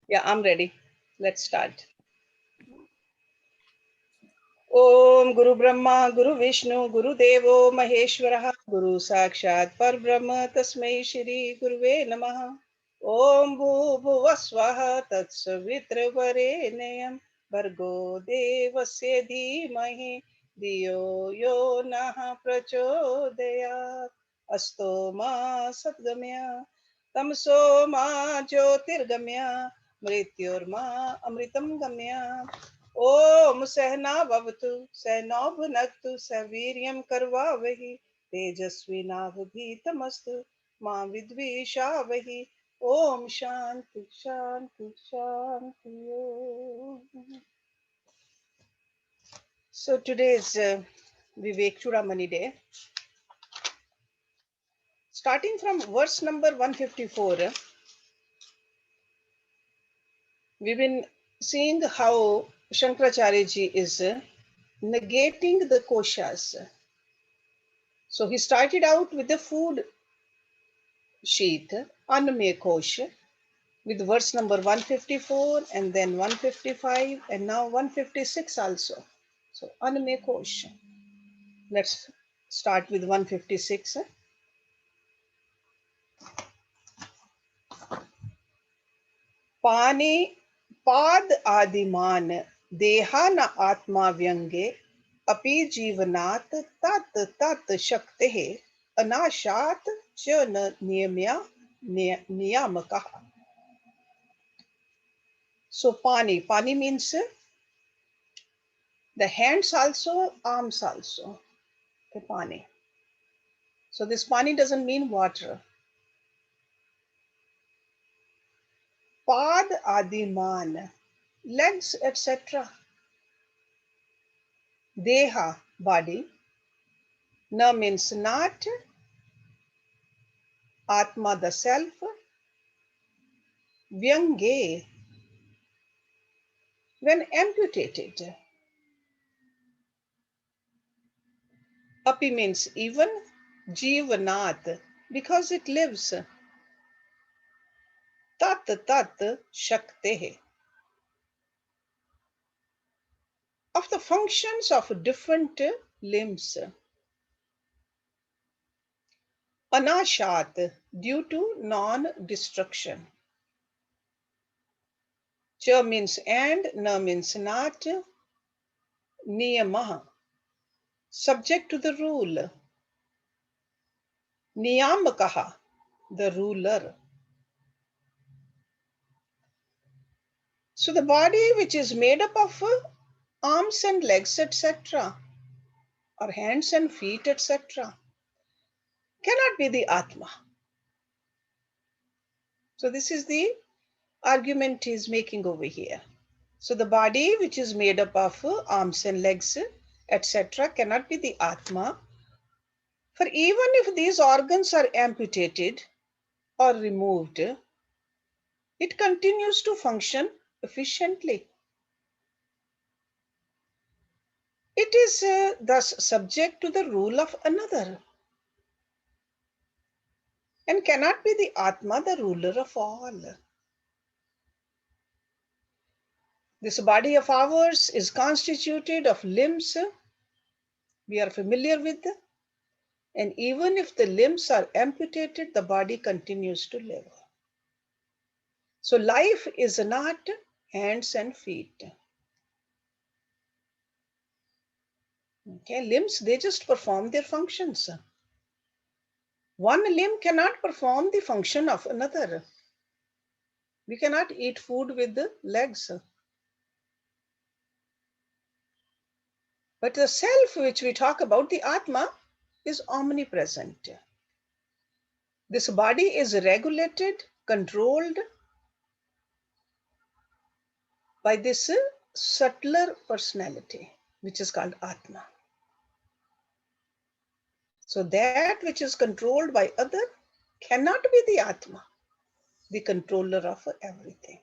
Yeah, I'm ready. Let's start. Om Guru Brahma, Guru Vishnu, Guru Devo Maheshwara, Guru Sakshat Parbrahma, Tasmai Shri Guruve Namaha. Om Bhuvah Swaha Tatsavitra Varenayam Bhargo Devasya Dhimahi Diyo Yo Naha Prachodayat Asto Ma Satgamya Tamso Ma Jyotirgamya Mrityorma Amritam Gamya ओम सहना भवतु सहनौ भुनक्तु सवीर्यं करवावहि तेजस्विनावधीतमस्तु मा विद्विषावहि ओम शांति शांति Shanti Om. So today is Vivekachudamani day. Starting from verse number 154, we've been seeing how Shankaracharya ji is negating the koshas. So he started out with the food sheath, Annamaya Kosha, with verse number 154 and then 155 and now 156 also. So Annamaya Kosha. Let's start with 156. Pani Pad Adiman Deha na Atma Vyange Api Jivanat Tat Tat Shaktehe Anashat Cha Niyamya Niyamakaha. So pani means the hands also, arms also. Okay, pani. So this pani doesn't mean water. Pad adiman, legs, etc. Deha, body. Na means not. Atma, the self. Vyange, when amputated. Api means even. Jivanat, because it lives. Tat tat shaktehe, of the functions of different limbs. Anashat, due to non-destruction. Cha means and, na means not. Niyamaha, subject to the rule. Niyamakaha, the ruler. So the body which is made up of arms and legs, etc., or hands and feet, etc., cannot be the Atma. So this is the argument he is making over here. So the body which is made up of arms and legs, etc., cannot be the Atma. For even if these organs are amputated or removed, it continues to function efficiently. It is thus subject to the rule of another and cannot be the Atma, the ruler of all. This body of ours is constituted of limbs we are familiar with, and even if the limbs are amputated, the body continues to live. So life is not hands and feet. Okay, limbs, they just perform their functions. One limb cannot perform the function of another. We cannot eat food with the legs. But the self which we talk about, the Atma, is omnipresent. This body is regulated, controlled by this subtler personality, which is called Atma. So that which is controlled by other cannot be the Atma, the controller of everything.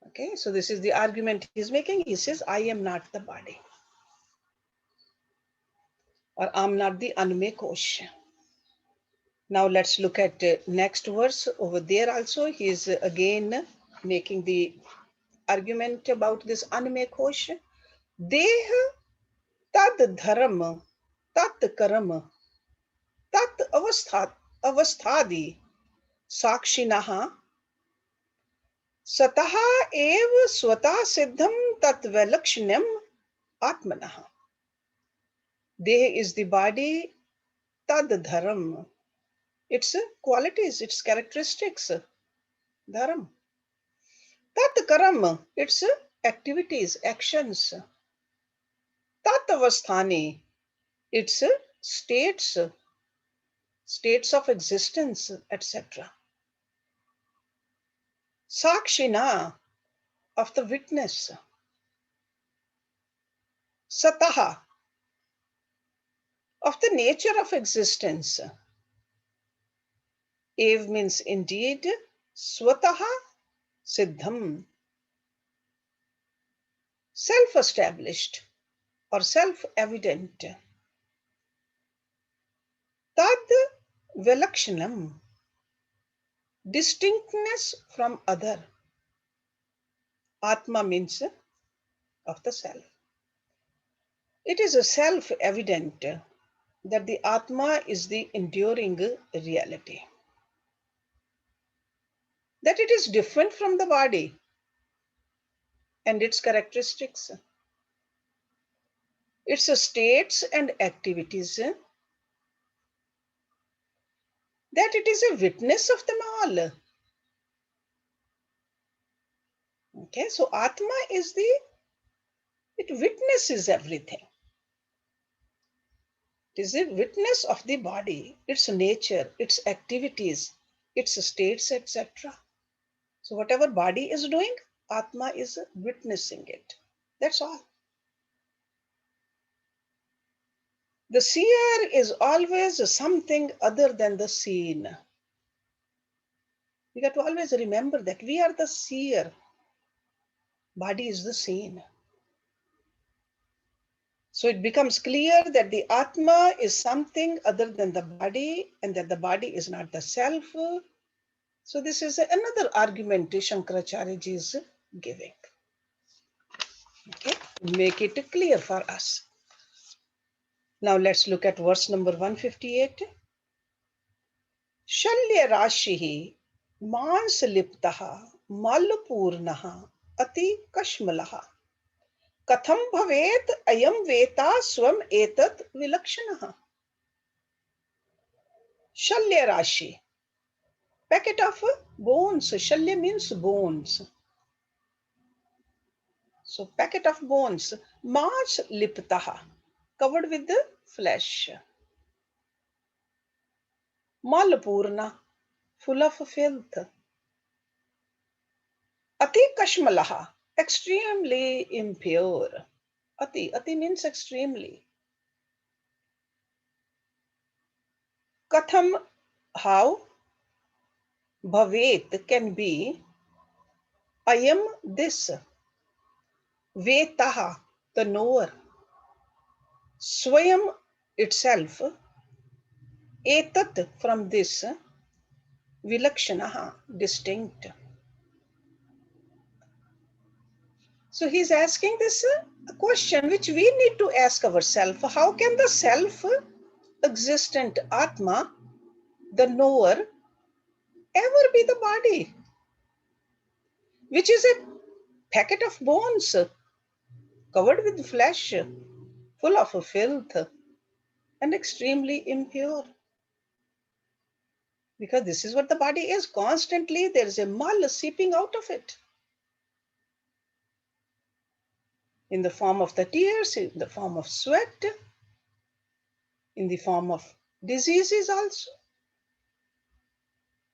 Okay, so this is the argument he's making. He says, I am not the body, or I'm not the Annamaya Kosha. Now let's look at next verse over there also. He is again making the argument about this Anmay Kosh. Deh tad dharam tat karam tat avasthadi sakshinaha sataha ev swata siddham tat velakshnyam atmanaha. Deh is the body, tad dharam, its qualities, its characteristics, dharam. Tat karam, its activities, actions. Tat avasthani, its states of existence, etc. Sakshina, of the witness. Sataha, of the nature of existence. Ev means indeed, swataha siddham, self-established or self-evident. Tad vilakshanam, distinctness from other. Atma means of the self. It is a self-evident that the Atma is the enduring reality. That it is different from the body and its characteristics, its states and activities, that it is a witness of them all. Okay, so Atma is it witnesses everything. It is a witness of the body, its nature, its activities, its states, etc. So whatever body is doing, Atma is witnessing it. That's all. The seer is always something other than the seen. We got to always remember that we are the seer. Body is the seen. So it becomes clear that the Atma is something other than the body and that the body is not the self. So this is another argument Shankaracharya ji is giving. Okay, make it clear for us. Now let's look at verse number 158. Shalya Rashihi Mansaliptaha Malpurnaha Ati Kashmalaha Katham Bhavet Ayam Veta Swam Etat Vilakshanaha. Shalya Rashi, packet of bones. Shalya means bones. So packet of bones. Mas liptaha, covered with the flesh. Malpurna, full of filth. Ati kashmalaha, extremely impure. Ati means extremely. Katham, how? Bhavet can be. Ayam, this. Vetaha, the knower. Swayam, itself. Etat, from this. Vilakshanaha, distinct. So he's asking this question which we need to ask ourselves. How can the self-existent Atma, the knower, ever be the body, which is a packet of bones covered with flesh, full of filth and extremely impure? Because this is what the body is. Constantly there is a mal seeping out of it. In the form of the tears, in the form of sweat, in the form of diseases also.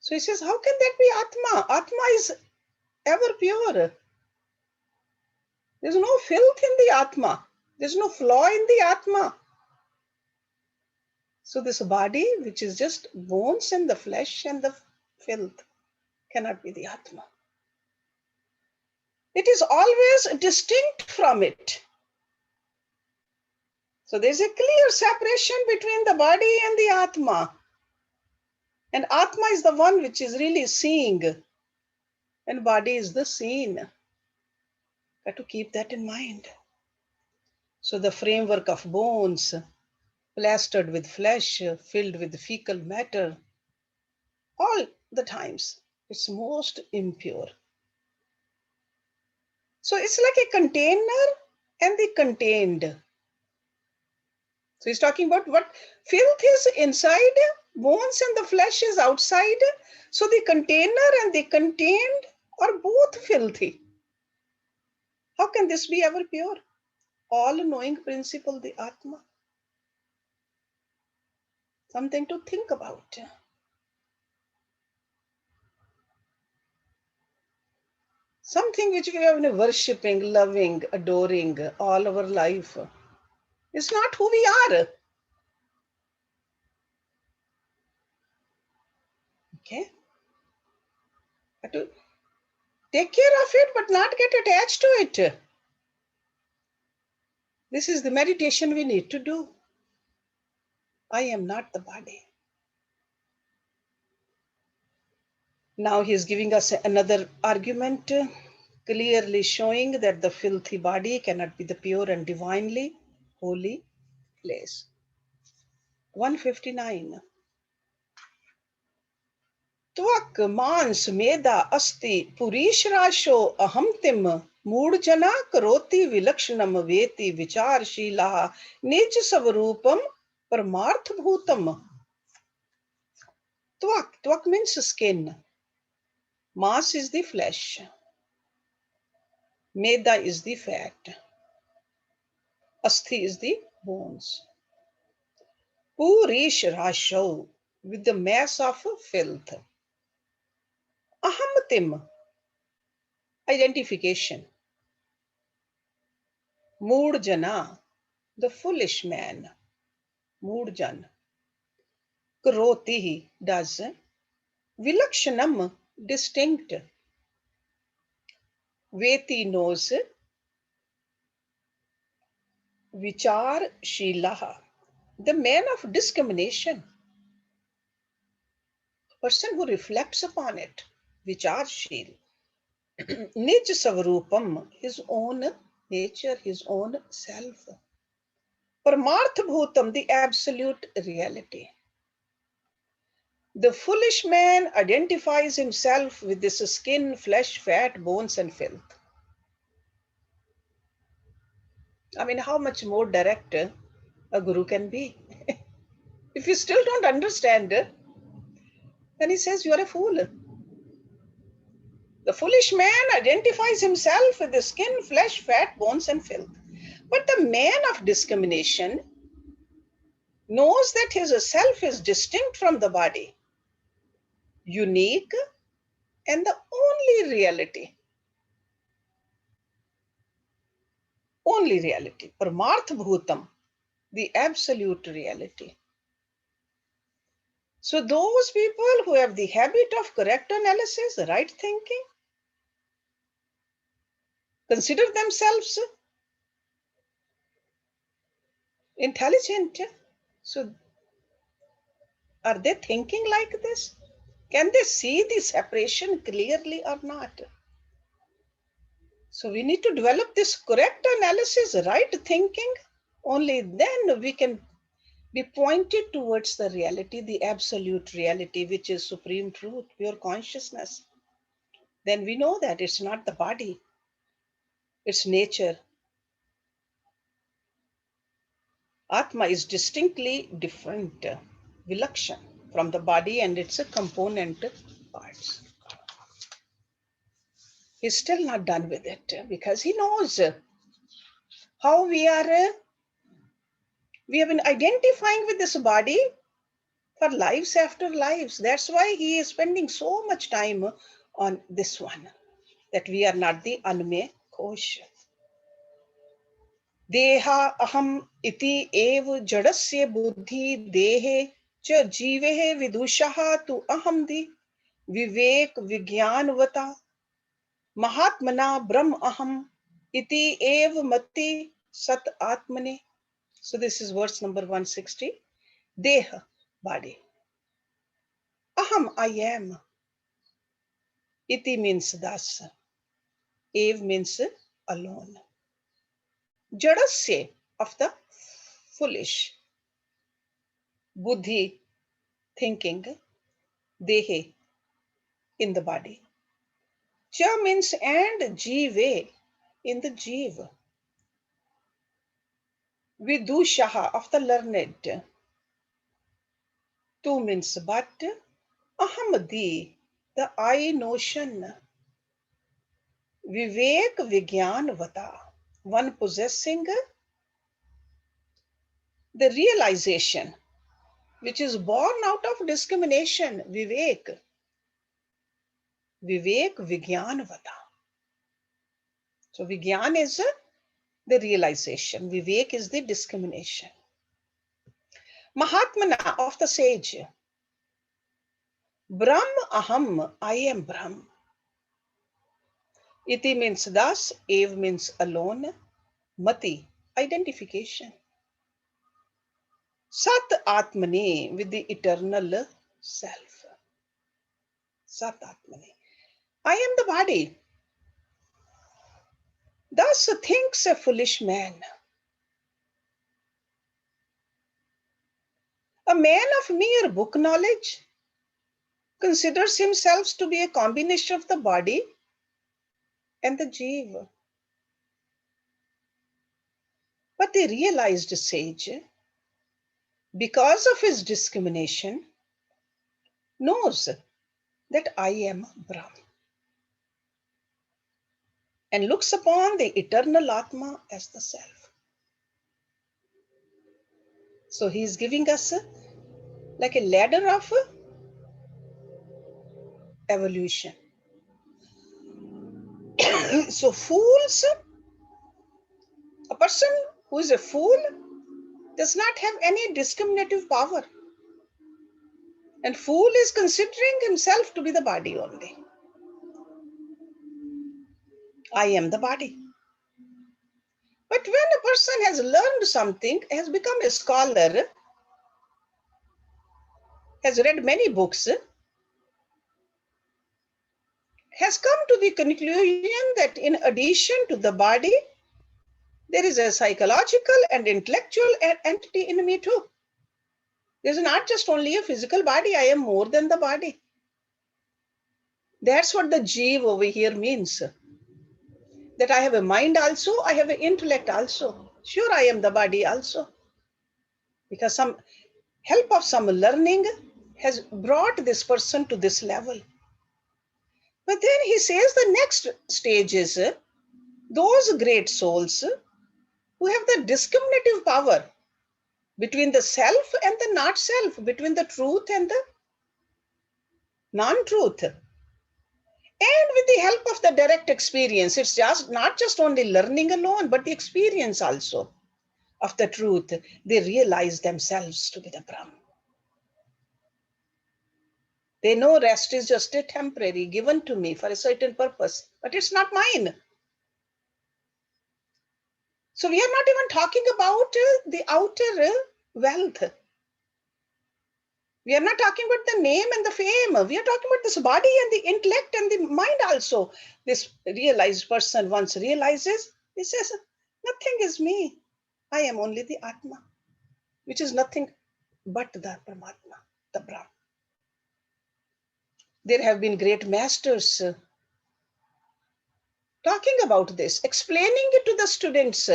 So he says, how can that be Atma? Atma is ever pure. There's no filth in the Atma. There's no flaw in the Atma. So this body, which is just bones and the flesh and the filth, cannot be the Atma. It is always distinct from it. So there's a clear separation between the body and the Atma. And Atma is the one which is really seeing, and body is the seen. Got to keep that in mind. So the framework of bones, plastered with flesh, filled with fecal matter, all the times, it's most impure. So it's like a container and the contained. So he's talking about what filth is inside, bones and the flesh is outside. So the container and the contained are both filthy. How can this be ever pure? All-knowing principle, the Atma. Something to think about. Something which we have been worshipping, loving, adoring all our life. It's not who we are. Okay? Have to take care of it, but not get attached to it. This is the meditation we need to do. I am not the body. Now he is giving us another argument, clearly showing that the filthy body cannot be the pure and divinely holy place. 159. त्वक् मांस मेदा अस्ति पुरीशराशो अहंतिम मूढ़जना करोति विलक्षणम वेति विचारशीला निज स्वरूपम परमार्थभूतम. Twak means skin. Mass is the flesh. Meda is the fat. Asthi is the bones. Purish Rasho, with the mass of filth. Ahamtim, identification. Moodjana, the foolish man. Moodjan. Kroti does. Vilakshanam, distinct. Veti knows. Vichar Shilaha, the man of discrimination. Person who reflects upon it. Vichar Shil. Nij Savarupam, his own nature, his own self. Paramarth Bhutam, the absolute reality. The foolish man identifies himself with this skin, flesh, fat, bones, and filth. I mean, how much more direct a guru can be? If you still don't understand, then he says you are a fool. The foolish man identifies himself with the skin, flesh, fat, bones, and filth. But the man of discrimination knows that his self is distinct from the body, unique, and the only reality. Only reality. Paramarth Bhutam, the absolute reality. So those people who have the habit of correct analysis, right thinking, consider themselves intelligent. So are they thinking like this? Can they see the separation clearly or not? So we need to develop this correct analysis, right thinking. Only then we can be pointed towards the reality, the absolute reality, which is supreme truth, pure consciousness. Then we know that it's not the body, it's nature. Atma is distinctly different, vilakshan, from the body and its component parts. He's still not done with it because he knows how we have been identifying with this body for lives after lives. That's why he is spending so much time on this one, that we are not the anme kosh. Deha aham iti ev jadasya buddhi dehe च जीवे विदुषः तु अहम दि विवेक विज्ञानवता महात्मना ब्रह्म अहम इति एव मति सत आत्मने. So this is verse number 160. Deha, body. Aham, I am. Iti means thus. Ev means alone. Jadasya, of the foolish. Buddhi, thinking. Dehe, in the body. Cha means and, jive, in the jiva. Vidushaha, of the learned. Tu means but. Ahamadi, the I notion. Vivek Vigyan Vata, one possessing the realization which is born out of discrimination. Vivek. Vivek Vigyan Vata. So Vigyan is the realization. Vivek is the discrimination. Mahatmana, of the sage. Brahm Aham, I am Brahm. Iti means thus, Ev means alone, Mati, identification. Sat Atmani, with the eternal self. Sat Atmani. I am the body. Thus thinks a foolish man. A man of mere book knowledge considers himself to be a combination of the body and the jiva. But the realized sage, because of his discrimination, knows that I am Brahm and looks upon the eternal Atma as the self. So he is giving us like a ladder of evolution. So fools, a person who is a fool does not have any discriminative power. And fool is considering himself to be the body only. I am the body. But when a person has learned something, has become a scholar, has read many books, has come to the conclusion that in addition to the body, there is a psychological and intellectual entity in me too. There's not just only a physical body, I am more than the body. That's what the jiva over here means. That I have a mind also, I have an intellect also. Sure, I am the body also. Because some help of some learning has brought this person to this level. But then he says the next stage is those great souls who have the discriminative power between the self and the not self, between the truth and the non-truth. And with the help of the direct experience, it's just not just only learning alone, but the experience also of the truth, they realize themselves to be the Brahman. They know rest is just a temporary given to me for a certain purpose, but it's not mine. So we are not even talking about the outer wealth. We are not talking about the name and the fame. We are talking about this body and the intellect and the mind also. This realized person once realizes, he says, nothing is me. I am only the Atma, which is nothing but the Paramatma, the Brahman. There have been great masters talking about this, explaining it to the students.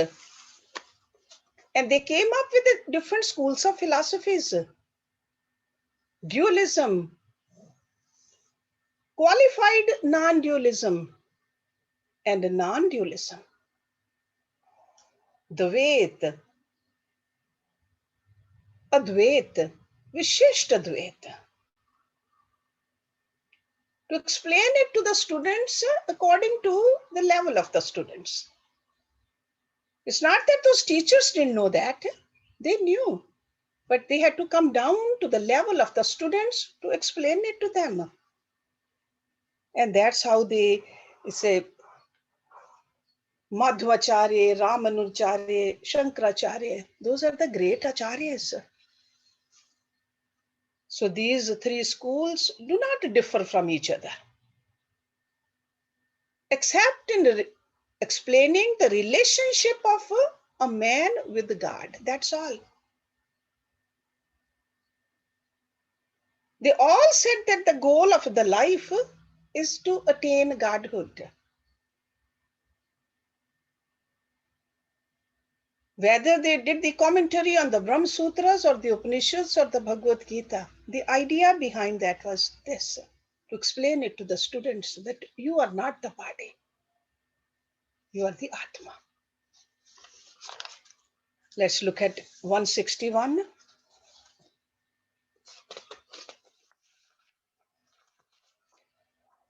And they came up with the different schools of philosophies. Dualism, qualified non-dualism, and non-dualism. Dvait, Advait, Vishishta Dvait. To explain it to the students according to the level of the students. It's not that those teachers didn't know that. They knew. But they had to come down to the level of the students to explain it to them. And that's how they say Madhvacharya, Ramanujacharya, Shankaracharya. Those are the great acharyas. So these three schools do not differ from each other, except in explaining the relationship of a man with God. That's all. They all said that the goal of the life is to attain godhood. Whether they did the commentary on the Brahma Sutras or the Upanishads or the Bhagavad Gita, the idea behind that was this: to explain it to the students that you are not the body, you are the Atma. Let's look at 161.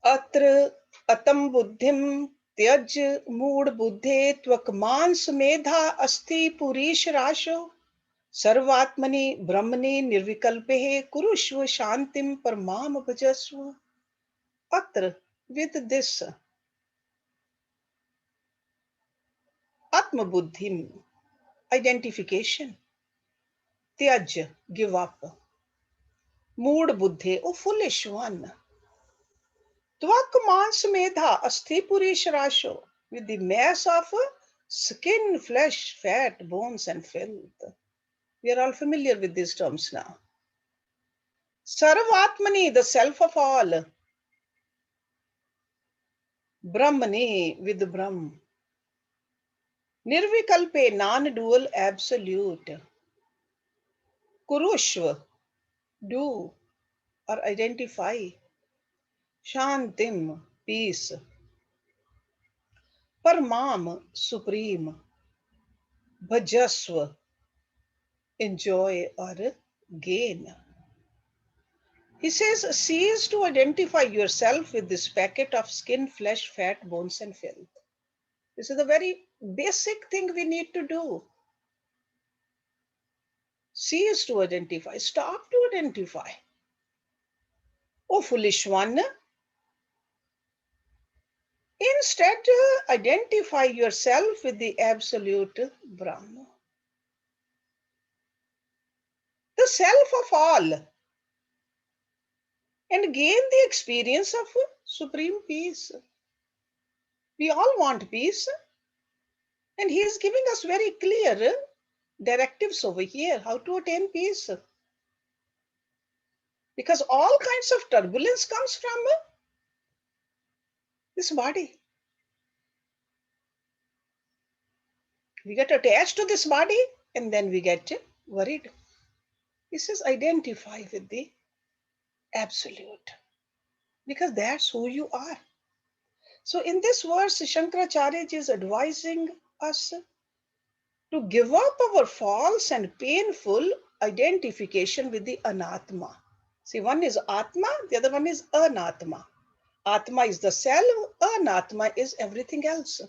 Atra atam buddhim त्यज मूढ़ बुद्धे त्वक मांस मेधा अस्थि पुरीश राशो सर्वात्मनि ब्रह्मणि निर्विकल्पे कुरुष्व शांतिम परमाम भजस्व. Atra, with this, Atma Buddhim, identification, Tyaj, give up, Mood Buddhe, O foolish one, Tvak Mans Medha, Asthi Purish Rasho, with the mass of skin, flesh, fat, bones, and filth. We are all familiar with these terms now. Sarvatmani, the self of all, Brahmani, with Brahm, Nirvikalpe, non-dual, absolute, Kurushva, do or identify, Shantim, peace, Paramam, supreme, Bhajasva, enjoy or gain. He says, cease to identify yourself with this packet of skin, flesh, fat, bones, and filth. This is the very basic thing we need to do. Cease to identify, stop to identify. O foolish one, instead identify yourself with the absolute Brahma, the self of all, and gain the experience of supreme peace. We all want peace, and he is giving us very clear directives over here how to attain peace. Because all kinds of turbulence comes from this body. We get attached to this body and then we get worried. He says, identify with the absolute, because that's who you are. So in this verse, Shankaracharya is advising us to give up our false and painful identification with the anatma. See, one is atma, the other one is anatma. Atma is the self, anatma is everything else.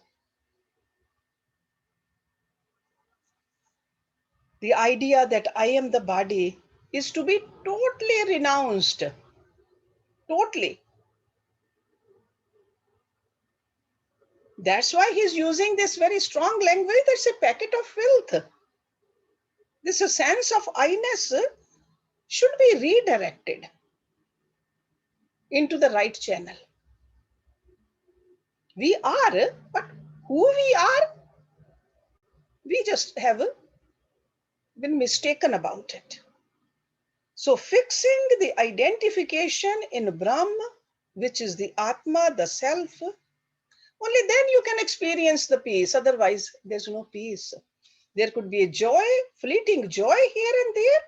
The idea that I am the body is to be totally renounced. Totally. That's why he's using this very strong language. That's a packet of filth. This sense of I-ness should be redirected into the right channel. We are, but who we are, we just have been mistaken about it. So fixing the identification in Brahma, which is the Atma, the self, only then you can experience the peace. Otherwise, there's no peace. There could be a joy, fleeting joy here and there,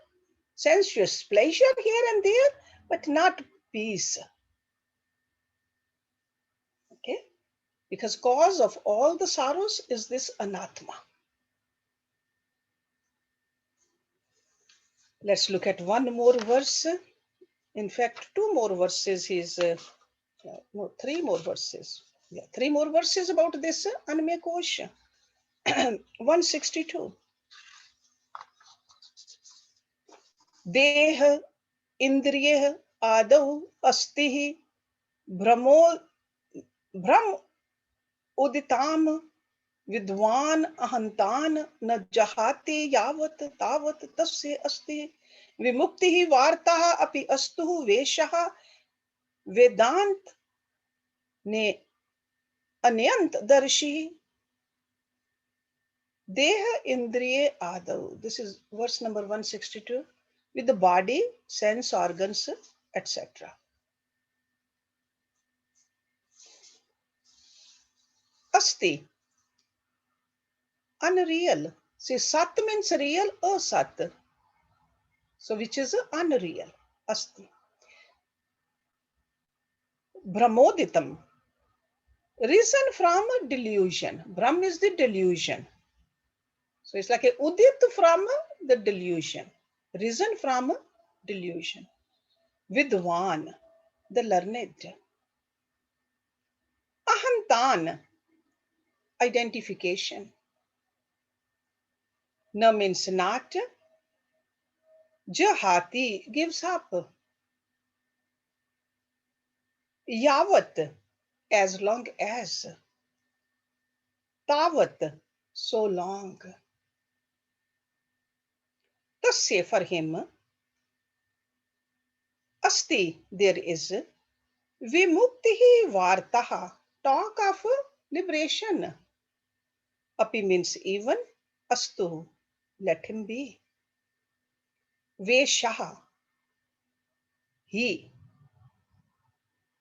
sensuous pleasure here and there, but not peace. Okay? Because cause of all the sorrows is this anatma. Let's look at one more verse. In fact, two more verses. Three more verses. Yeah, three more verses about this Anmaya Kosha. 162. Deha Indriya Adau Asti Brahmo Brahm Uditam Vidwan Ahantan Na Jahati Yavat Tavat Tasya Asti, Vimuktihi vartaha api astuhu veshaha vedant ne anyant darshi deha indriye adav. This is verse number 162. With the body, sense organs, etc. Asti, unreal. See, sat means real, asat. So which is unreal? Asti. Brahmoditam. Risen from delusion. Brahm is the delusion. So it's like a udit from the delusion. Risen from delusion. Vidwan, the learned. Ahantan, identification. Na means not. Jahati gives up. Yavat, as long as. Tavat, so long. Tasya, for him. Asti, there is. Vimuktihi vartaha, talk of liberation. Api means even. Astu, let him be. Veshaha, he.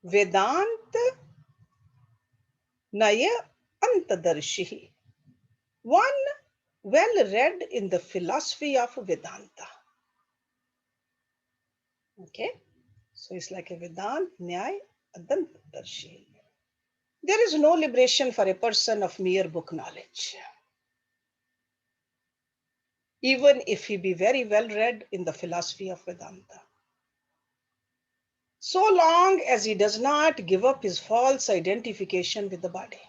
Vedant Naya Antadarshihi, one well read in the philosophy of Vedanta. Okay, so it's like a Vedant Nyay Adantadarshi. There is no liberation for a person of mere book knowledge, even if he be very well read in the philosophy of Vedanta. So long as he does not give up his false identification with the body,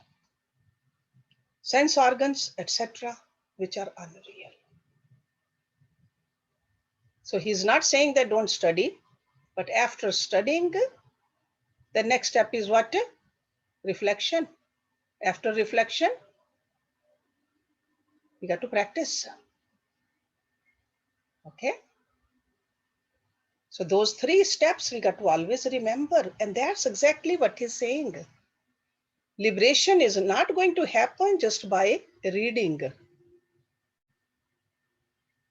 sense organs, etc., which are unreal. So he's not saying that don't study, but after studying, the next step is what? Reflection. After reflection, we got to practice. Okay? So those 3 steps we got to always remember. And that's exactly what he's saying. Liberation is not going to happen just by reading.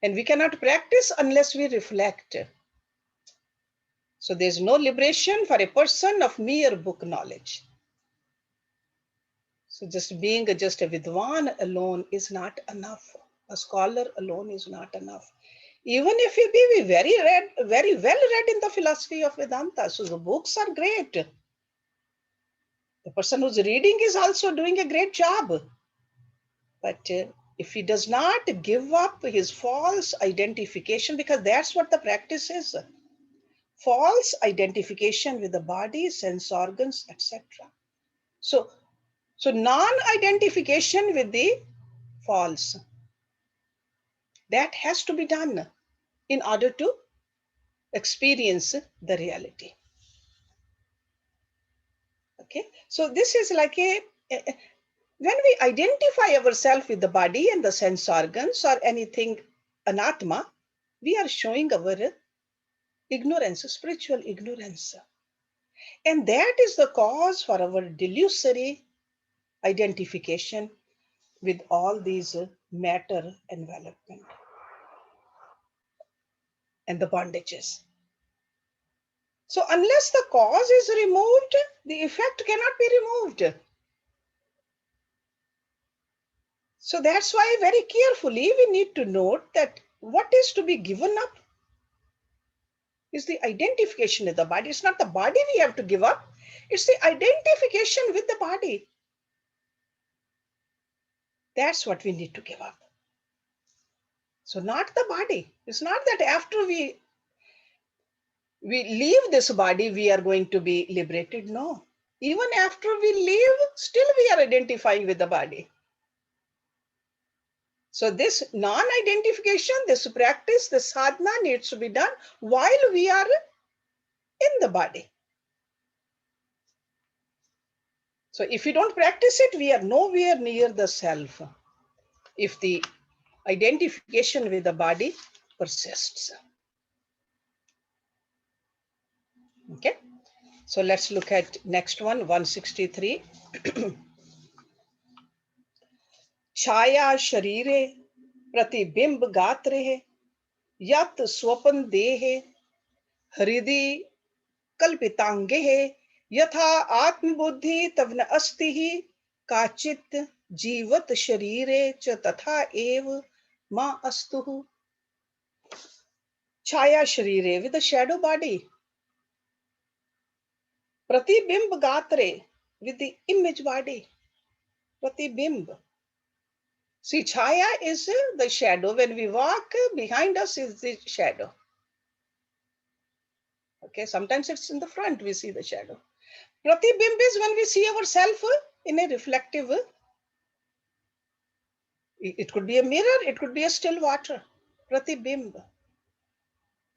And we cannot practice unless we reflect. So there's no liberation for a person of mere book knowledge. So just being just a Vidwan alone is not enough. A scholar alone is not enough. Even if he be very well read in the philosophy of Vedanta, so the books are great. The person who's reading is also doing a great job. But if he does not give up his false identification, because that's what the practice is, false identification with the body, sense organs, etc. So non-identification with the false, that has to be done in order to experience the reality. Okay, so this is like when we identify ourselves with the body and the sense organs or anything anatma, we are showing our ignorance, spiritual ignorance. And that is the cause for our delusory identification with all these matter envelopment and the bondages. So unless the cause is removed, the effect cannot be removed. So that's why very carefully we need to note that what is to be given up is the identification with the body. It's not the body we have to give up. It's the identification with the body. That's what we need to give up. So not the body. It's not that after we leave this body, we are going to be liberated. No. Even after we leave, still we are identifying with the body. So this non-identification, this practice, this sadhana needs to be done while we are in the body. So if we don't practice it, we are nowhere near the self. If the identification with the body persists. Okay, so let's look at next one, 163. छाया शरीरे प्रतिबिंब गात्रे यत स्वपन देहे हृदि कल्पितांगे यथा आत्मबुद्धि तव न अस्ति काचित् जीवत शरीरे च तथा एव मा अस्तु. छाया शरीरे, with a shadow body. Pratibimb gatre, with the image body. Pratibimb. See, chaya is the shadow. When we walk, behind us is the shadow. Okay, sometimes it's in the front, we see the shadow. Pratibimb is when we see ourselves in a reflective, it could be a mirror, it could be a still water. Pratibimb.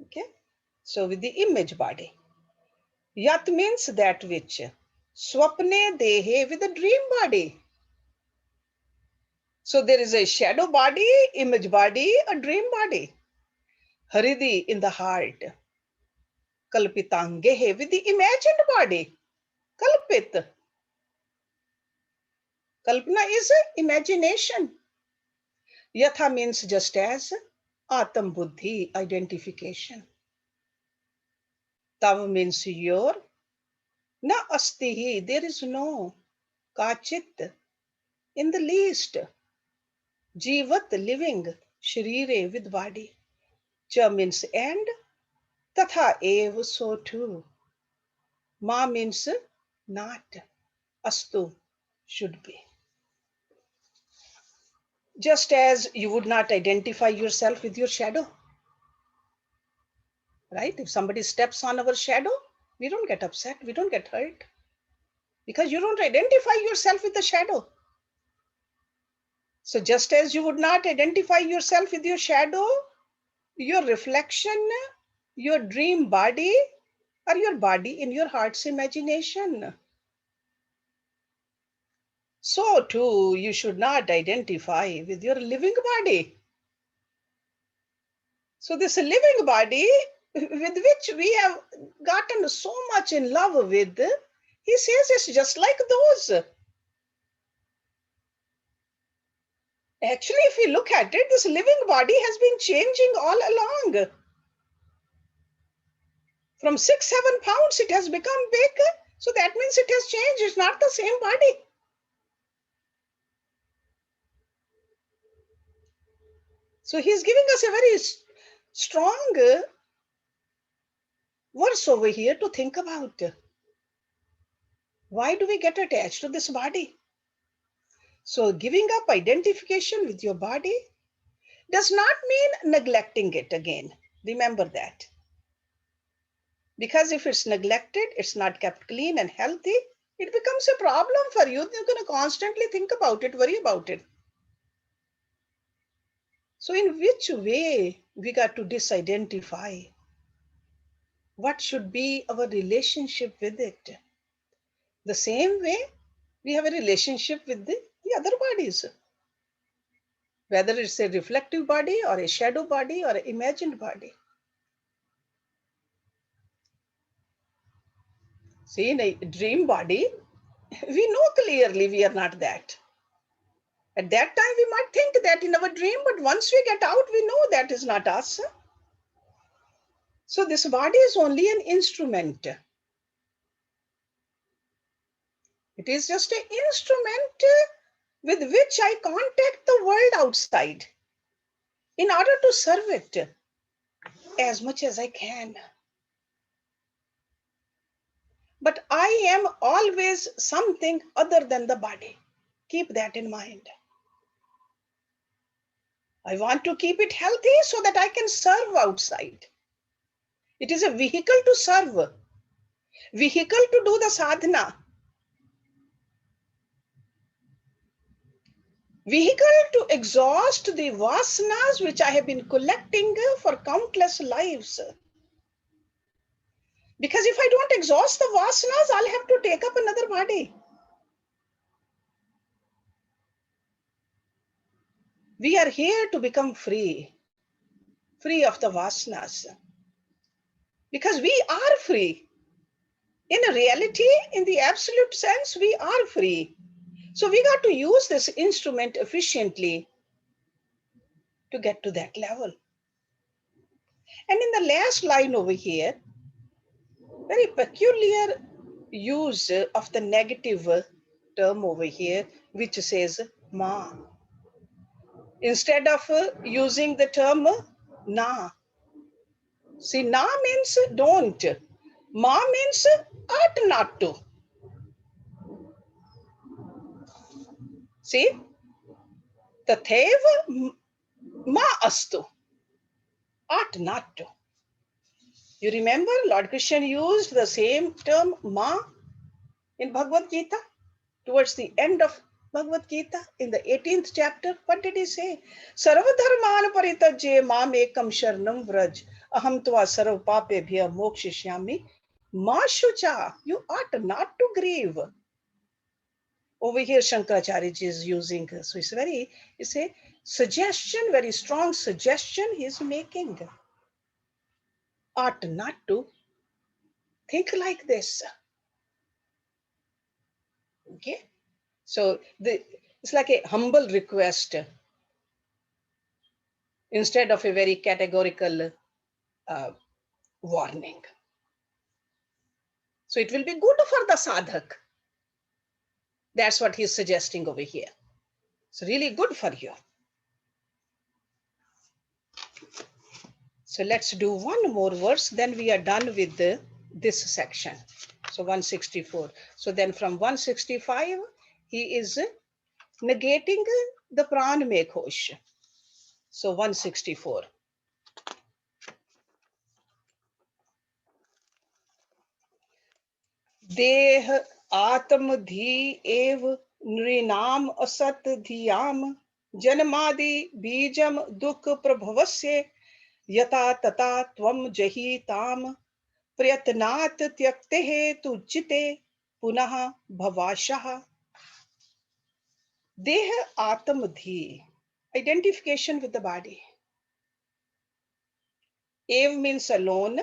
Okay, so with the image body. Yat means that which. Swapne dehe, with a dream body. So there is a shadow body, image body, a dream body. Haridi, in the heart. Kalpitangehe, with the imagined body. Kalpit. Kalpana is imagination. Yatha means just as. Atam buddhi, identification. Tav means your. Na astihi, there is no. Kachit, in the least. Jivat, living. Sharire, with body. Cha means and. Tatha ev, so too. Ma means not. Astu, should be. Just as you would not identify yourself with your shadow. Right? If somebody steps on our shadow, we don't get upset, we don't get hurt. Because you don't identify yourself with the shadow. So just as you would not identify yourself with your shadow, your reflection, your dream body, or your body in your heart's imagination. So too, you should not identify with your living body. So this living body with which we have gotten so much in love with, he says it's just like those. Actually, if we look at it, this living body has been changing all along. From 6-7 pounds, it has become big. So that means it has changed. It's not the same body. So he's giving us a very strong verse over here to think about. Why do we get attached to this body? So giving up identification with your body does not mean neglecting it again. Remember that. Because if it's neglected, it's not kept clean and healthy, it becomes a problem for you. You're going to constantly think about it, worry about it. So in which way we got to disidentify? What should be our relationship with it? The same way we have a relationship with the other bodies. Whether it's a reflective body or a shadow body or an imagined body. See, in a dream body, we know clearly we are not that. At that time, we might think that in our dream, but once we get out, we know that is not us. So this body is only an instrument. It is just an instrument with which I contact the world outside in order to serve it as much as I can. But I am always something other than the body. Keep that in mind. I want to keep it healthy so that I can serve outside. It is a vehicle to serve, vehicle to do the sadhana, vehicle to exhaust the vasanas which I have been collecting for countless lives. Because if I don't exhaust the vasanas, I'll have to take up another body. We are here to become free of the vasanas. Because we are free. In reality, in the absolute sense, we are free. So we got to use this instrument efficiently to get to that level. And in the last line over here, very peculiar use of the negative term over here, which says ma. Instead of using the term na. See, na means don't. Ma means ought not to. See, tatheva ma astu, ought not to. You remember Lord Krishna used the same term ma in Bhagavad Gita towards the end of Bhagavad Gita in the 18th chapter. What did he say? Sarvadharman paritajye mam ekam sharanam vraj aham tva sarv papebhya mokshishyami ma shucha. You ought not to grieve. Over here Shankaracharya is using, so it's a suggestion, very strong suggestion he is making. Ought not to think like this. Okay, so it's like a humble request instead of a very categorical warning. So it will be good for the sadhak. That's what he's suggesting over here. It's really good for you. So let's do one more verse, then we are done with this section. So 164. So then from 165, he is negating the pran mein khosh. So 164. देह आत्मधी एव नृणाम असत धियाम जन्मादि बीजम दुख प्रभवस्य यथा तथा त्वं जहीताम प्रयत्नात् त्यक्ते तु जिते पुनः भवाशः. देह आत्मधी, identification with the body. Ev means alone.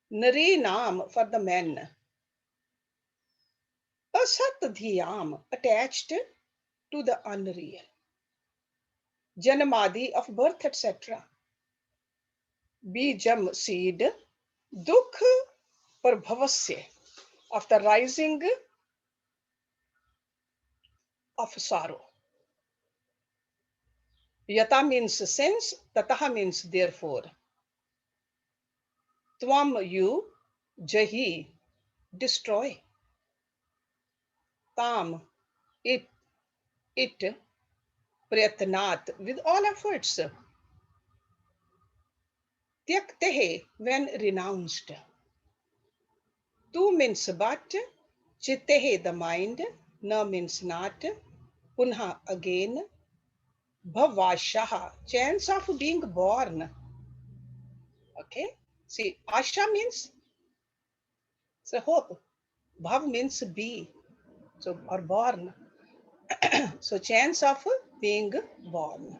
Nrinam for the men. Asat dhyam, attached to the unreal. Janamadi, of birth, etc. Bijam, seed. Dukh, prabhavasya, of the rising of sorrow. Yata means since, tataha means therefore. Tvam, you. Jahi, destroy. Tam, it. Prayatnat, with all efforts. Tyaktehe, when renounced. Tu means but, chittehe, the mind, na means not, punha, again, bhavashaha, chance of being born. Okay, see, asha means so hope, bhav means be, so or born. So chance of being born.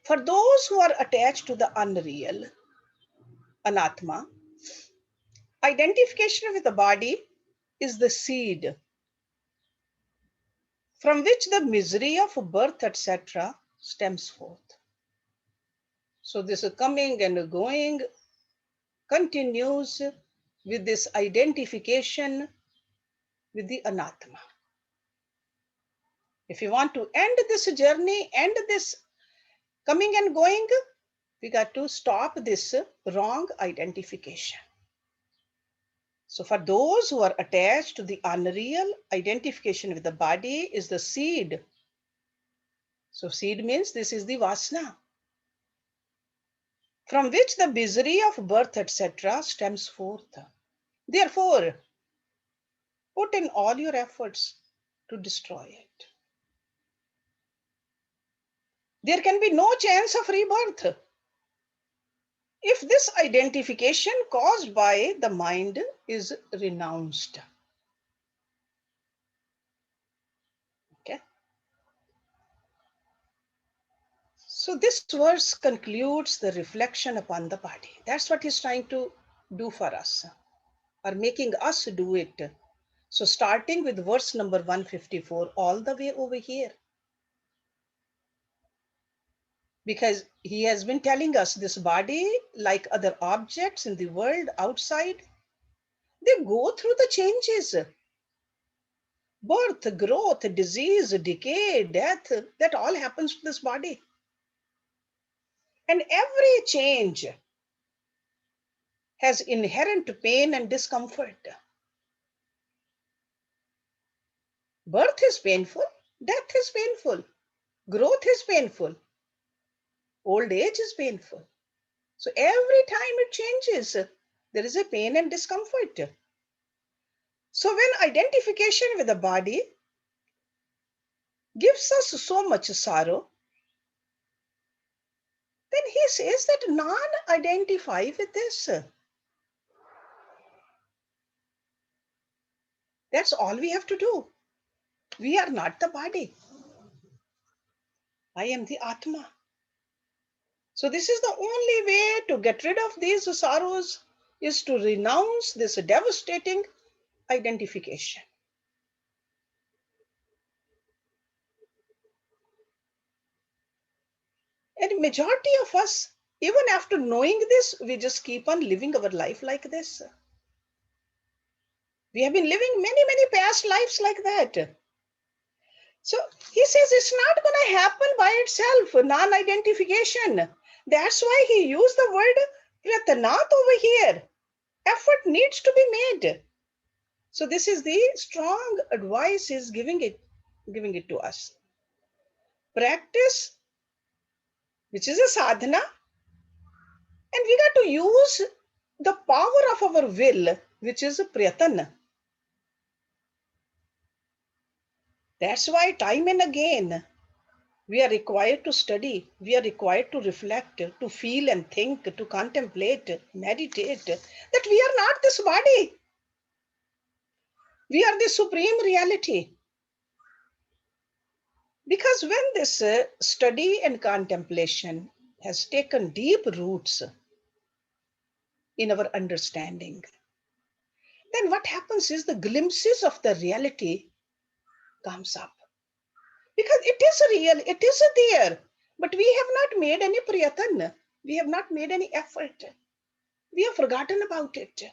For those who are attached to the unreal, anatma, identification with the body is the seed from which the misery of birth, etc., stems forth. So this coming and going continues with this identification with the anatma. If you want to end this journey, end this coming and going, we got to stop this wrong identification. So for those who are attached to the unreal, identification with the body is the seed. So seed means this is the vasana, from which the misery of birth, etc., stems forth. Therefore, put in all your efforts to destroy it. There can be no chance of rebirth if this identification caused by the mind is renounced. Okay. So this verse concludes the reflection upon the body. That's what he's trying to do for us. are making us do it. So starting with verse number 154 all the way over here. Because he has been telling us this body, like other objects in the world outside, they go through the changes. Birth, growth, disease, decay, death, that all happens to this body. And every change has inherent pain and discomfort. Birth is painful, death is painful, growth is painful, old age is painful. So every time it changes, there is a pain and discomfort. So when identification with the body gives us so much sorrow, then he says that non-identify with this. That's all we have to do. We are not the body. I am the Atma. So this is the only way to get rid of these sorrows, is to renounce this devastating identification. And majority of us, even after knowing this, we just keep on living our life like this. We have been living many past lives like that. So he says it's not going to happen by itself, non-identification. That's why he used the word pratanat over here. Effort needs to be made. So this is the strong advice he's giving it to us. Practice, which is a sadhana, and we got to use the power of our will, which is a prayatana. That's why time and again we are required to study, we are required to reflect, to feel and think, to contemplate, meditate, that we are not this body. We are the supreme reality. Because when this study and contemplation has taken deep roots in our understanding, then what happens is the glimpses of the reality comes up. Because it is real, it is there, but we have not made any prayatan, we have not made any effort, we have forgotten about it.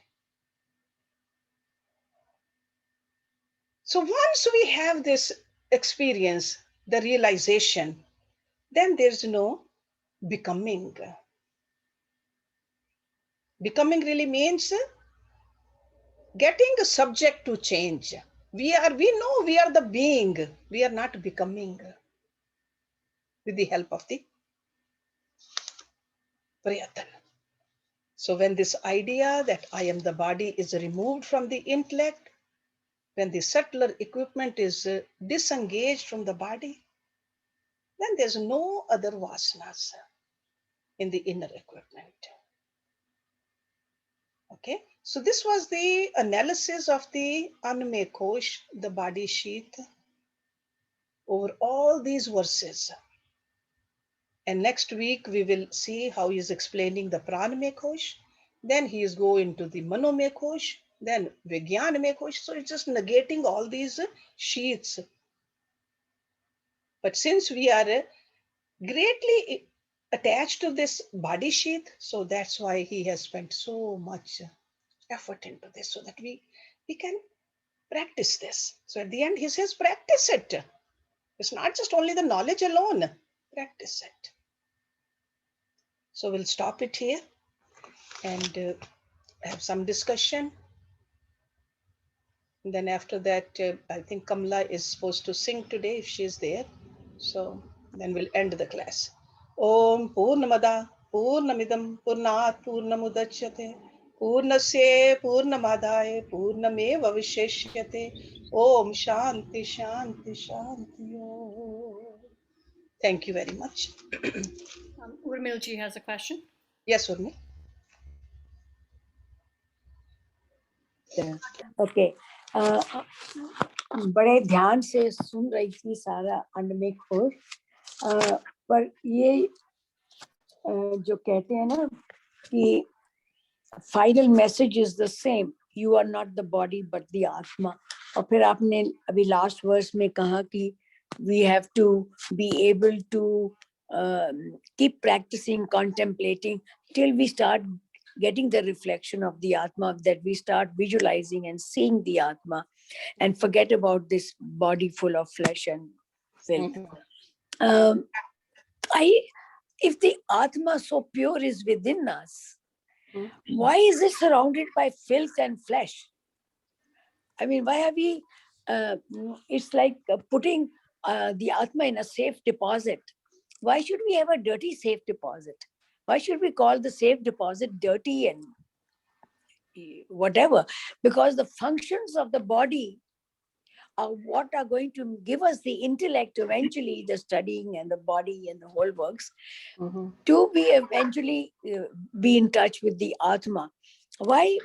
So once we have this experience, the realization, then there's no becoming. Becoming really means getting subject to change. We know we are the being, we are not becoming with the help of the prayatan. So when this idea that I am the body is removed from the intellect, when the subtler equipment is disengaged from the body, then there's no other vasanas in the inner equipment. Okay, so this was the analysis of the Annamaya Kosh, the body sheath, over all these verses. And next week we will see how he is explaining the Pranamaya Kosh. Then he is going to the Manomaya Kosh, then Vijnanamaya Kosh. So it's just negating all these sheaths. But since we are greatly attached to this body sheath, so that's why he has spent so much effort into this, so that we can practice this. So at the end he says practice it. It's not just only the knowledge alone, practice it. So we'll stop it here and have some discussion. And then after that, I think Kamla is supposed to sing today if she's there. So then we'll end the class. Om Purnamada Purnamidam Purnat Purnamudachyate Purnasya Purnamadaya Purnameva Visheshyate. Om Shanti Shanti Shanti Om. Thank you very much. Urmilji has a question. Yes, Urmi. Okay बड़े ध्यान से सुन रही थी सारा अन्नमय खोज, पर ये जो कहते हैं ना कि final message is the same, you are not the body but the Atma. और फिर आपने अभी last verse में कहा कि we have to be able to keep practicing, contemplating till we start getting the reflection of the Atma, that we start visualizing and seeing the Atma and forget about this body full of flesh and filth. If the Atma so pure is within us, why is it surrounded by filth and flesh? I mean, why have we, it's like putting the Atma in a safe deposit. Why should we have a dirty safe deposit? Why should we call the safe deposit dirty and whatever? Because the functions of the body are what are going to give us the intellect eventually, the studying and the body and the whole works, to be eventually be in touch with the Atma. Why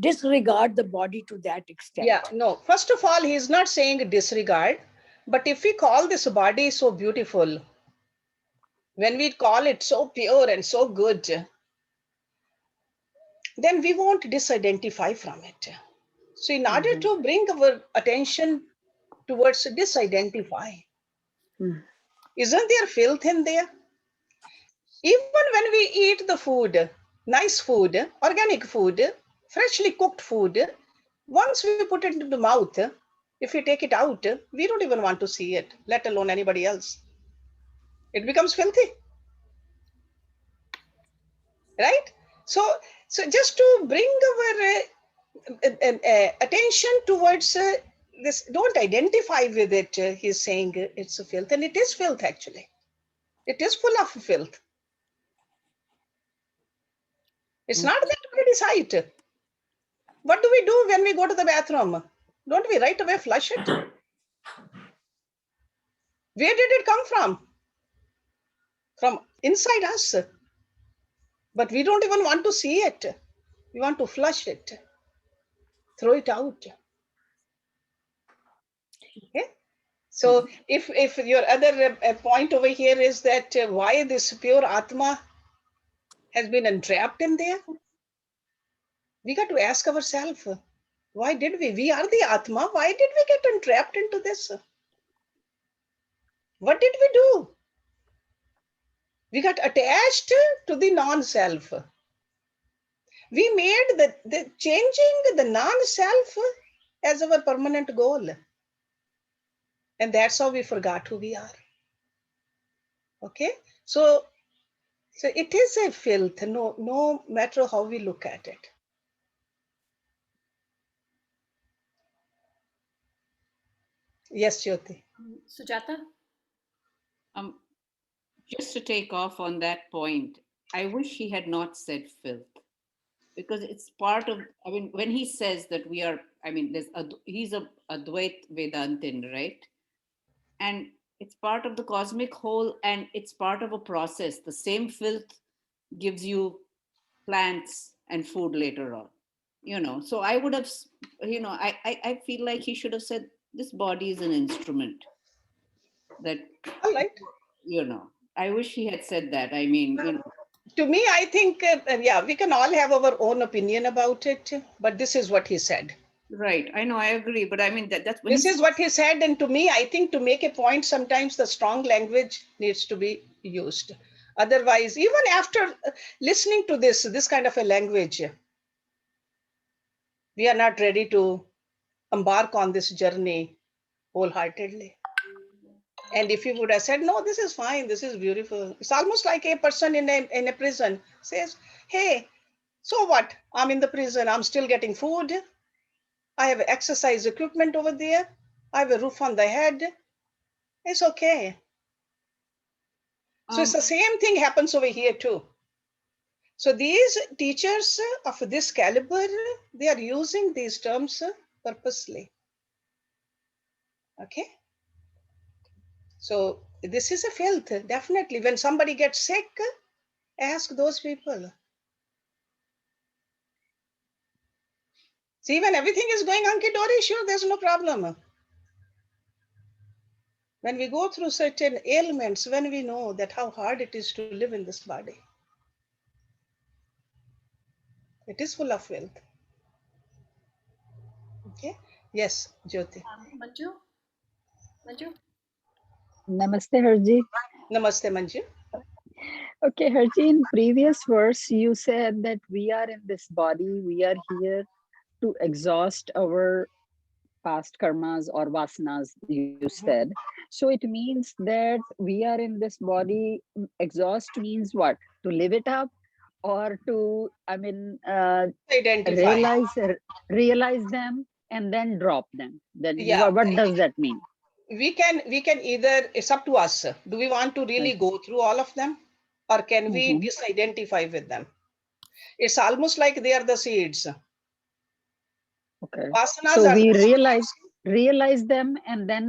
disregard the body to that extent? Yeah, no. First of all, he's not saying disregard, but if we call this body so beautiful, when we call it so pure and so good, then we won't disidentify from it. So in order to bring our attention towards disidentify, isn't there filth in there? Even when we eat the food, nice food, organic food, freshly cooked food, once we put it into the mouth, if we take it out, we don't even want to see it, let alone anybody else. It becomes filthy. Right? So just to bring our attention towards this, don't identify with it, he's saying it's a filth, and it is filth actually. It is full of filth. It's not that pretty sight. What do we do when we go to the bathroom? Don't we right away flush it? Where did it come from? From inside us. But we don't even want to see it. We want to flush it, throw it out. Okay? So if your other point over here is that why this pure Atma has been entrapped in there, we got to ask ourselves, why did we? We are the Atma. Why did we get entrapped into this? What did we do? We got attached to the non-self. We made the changing the non-self as our permanent goal. And that's how we forgot who we are. Okay? So it is a filth, no matter how we look at it. Yes, Jyoti. Sujata? Just to take off on that point, I wish he had not said filth, because it's part of, I mean, when he says that we are, I mean, he's a Advait Vedantin, right? And it's part of the cosmic whole, and it's part of a process. The same filth gives you plants and food later on, So I would have, I feel like he should have said, this body is an instrument that, All right. I wish he had said that. I mean, To me, I think, yeah, we can all have our own opinion about it, but this is what he said. Right. I know, I agree. But I mean, that's when this is what he said. And to me, I think to make a point, sometimes the strong language needs to be used. Otherwise, even after listening to this kind of a language, we are not ready to embark on this journey wholeheartedly. And if you would have said, no, this is fine, this is beautiful. It's almost like a person in a prison says, hey, so what? I'm in the prison, I'm still getting food. I have exercise equipment over there. I have a roof on the head. It's okay. So it's the same thing happens over here too. So these teachers of this caliber, they are using these terms purposely. Okay. So this is a filth, definitely. When somebody gets sick, ask those people. See, when everything is going hunky-dory, sure, there's no problem. When we go through certain ailments, when we know that how hard it is to live in this body, it is full of filth. Yes, Jyoti. Manju? Manju? Namaste, Herji. Namaste, Manju. Okay, Herji, in previous verse, you said that we are in this body, we are here to exhaust our past karmas or vasanas, you said. So it means that we are in this body, exhaust means what? To live it up or to, Identify. realize them and then drop them. Then Yeah. what does that mean? We can either, it's up to us. Do we want to really go through all of them, or can we Mhm. disidentify with them? It's almost like they are the seeds. Okay. Vasanas So are we the realize them and then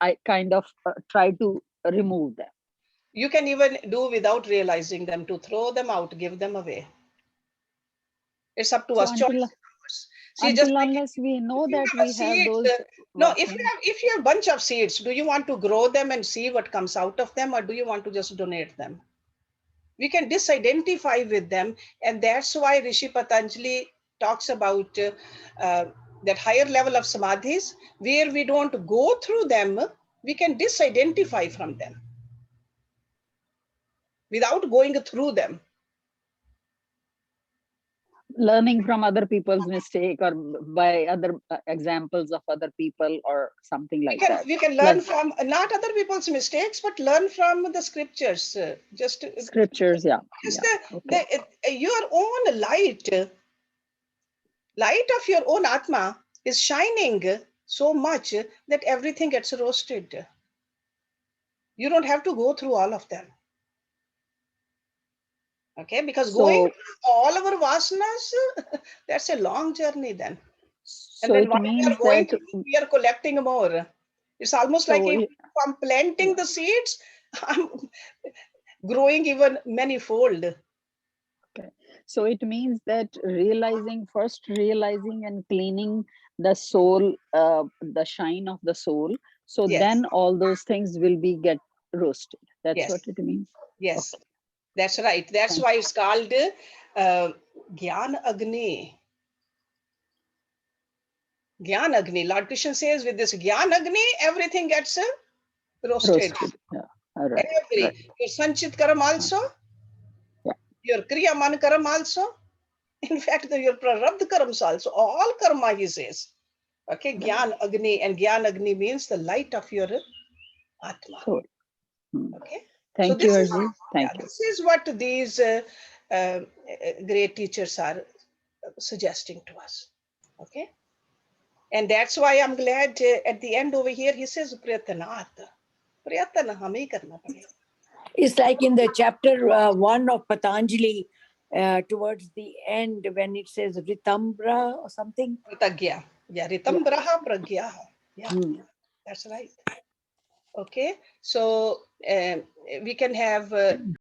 I kind of try to remove them. you can even do without realizing them, to throw them out, give them away. It's up to So us. Choice. See, just like unless we know if you that have a we have seed, those no, vasanas. if you have a bunch of seeds, do you want to grow them and see what comes out of them, or do you want to just donate them? We can disidentify with them, and that's why Rishi Patanjali talks about that higher level of samadhis, where we don't go through them, we can disidentify from them without going through them. Learning from other people's mistake or by other examples of other people or something like that. We can learn from not other people's mistakes, but learn from the scriptures. Just scriptures, yeah. Just Okay. your own light of your own Atma is shining so much that everything gets roasted. You don't have to go through all of them. Okay, because going through all our vasanas, that's a long journey then. And So then it while we means are going that through, we are collecting more. It's almost like if I'm planting the seeds, I'm growing even manifold. okay. So it means that realizing and cleaning the soul, the shine of the soul. So Yes. then all those things will be get roasted. That's Yes. what it means. Yes, Okay. that's right. That's why it's called Gyan Agni. Gyan Agni. Lord Krishna says with this Gyan Agni, everything gets roasted. Yeah. All right. Your Sanchit Karam also, Yeah. your Kriyaman Karam also, in fact, your Prarabdha Karams also, all karma, he says. Okay, Gyan Agni, and Gyan Agni means the light of your Atma. Cool. Okay. Thank you, Herji. Thank you. This is what these great teachers are suggesting to us. Okay. And that's why I'm glad at the end over here, he says, Prayatanat. Prayatana hame karna padega. It's like in the chapter 1 of Patanjali, towards the end, when it says Ritambra or something. Pratagya. Yeah, Ritambraha pragya. Yeah, that's right. Okay. So we can have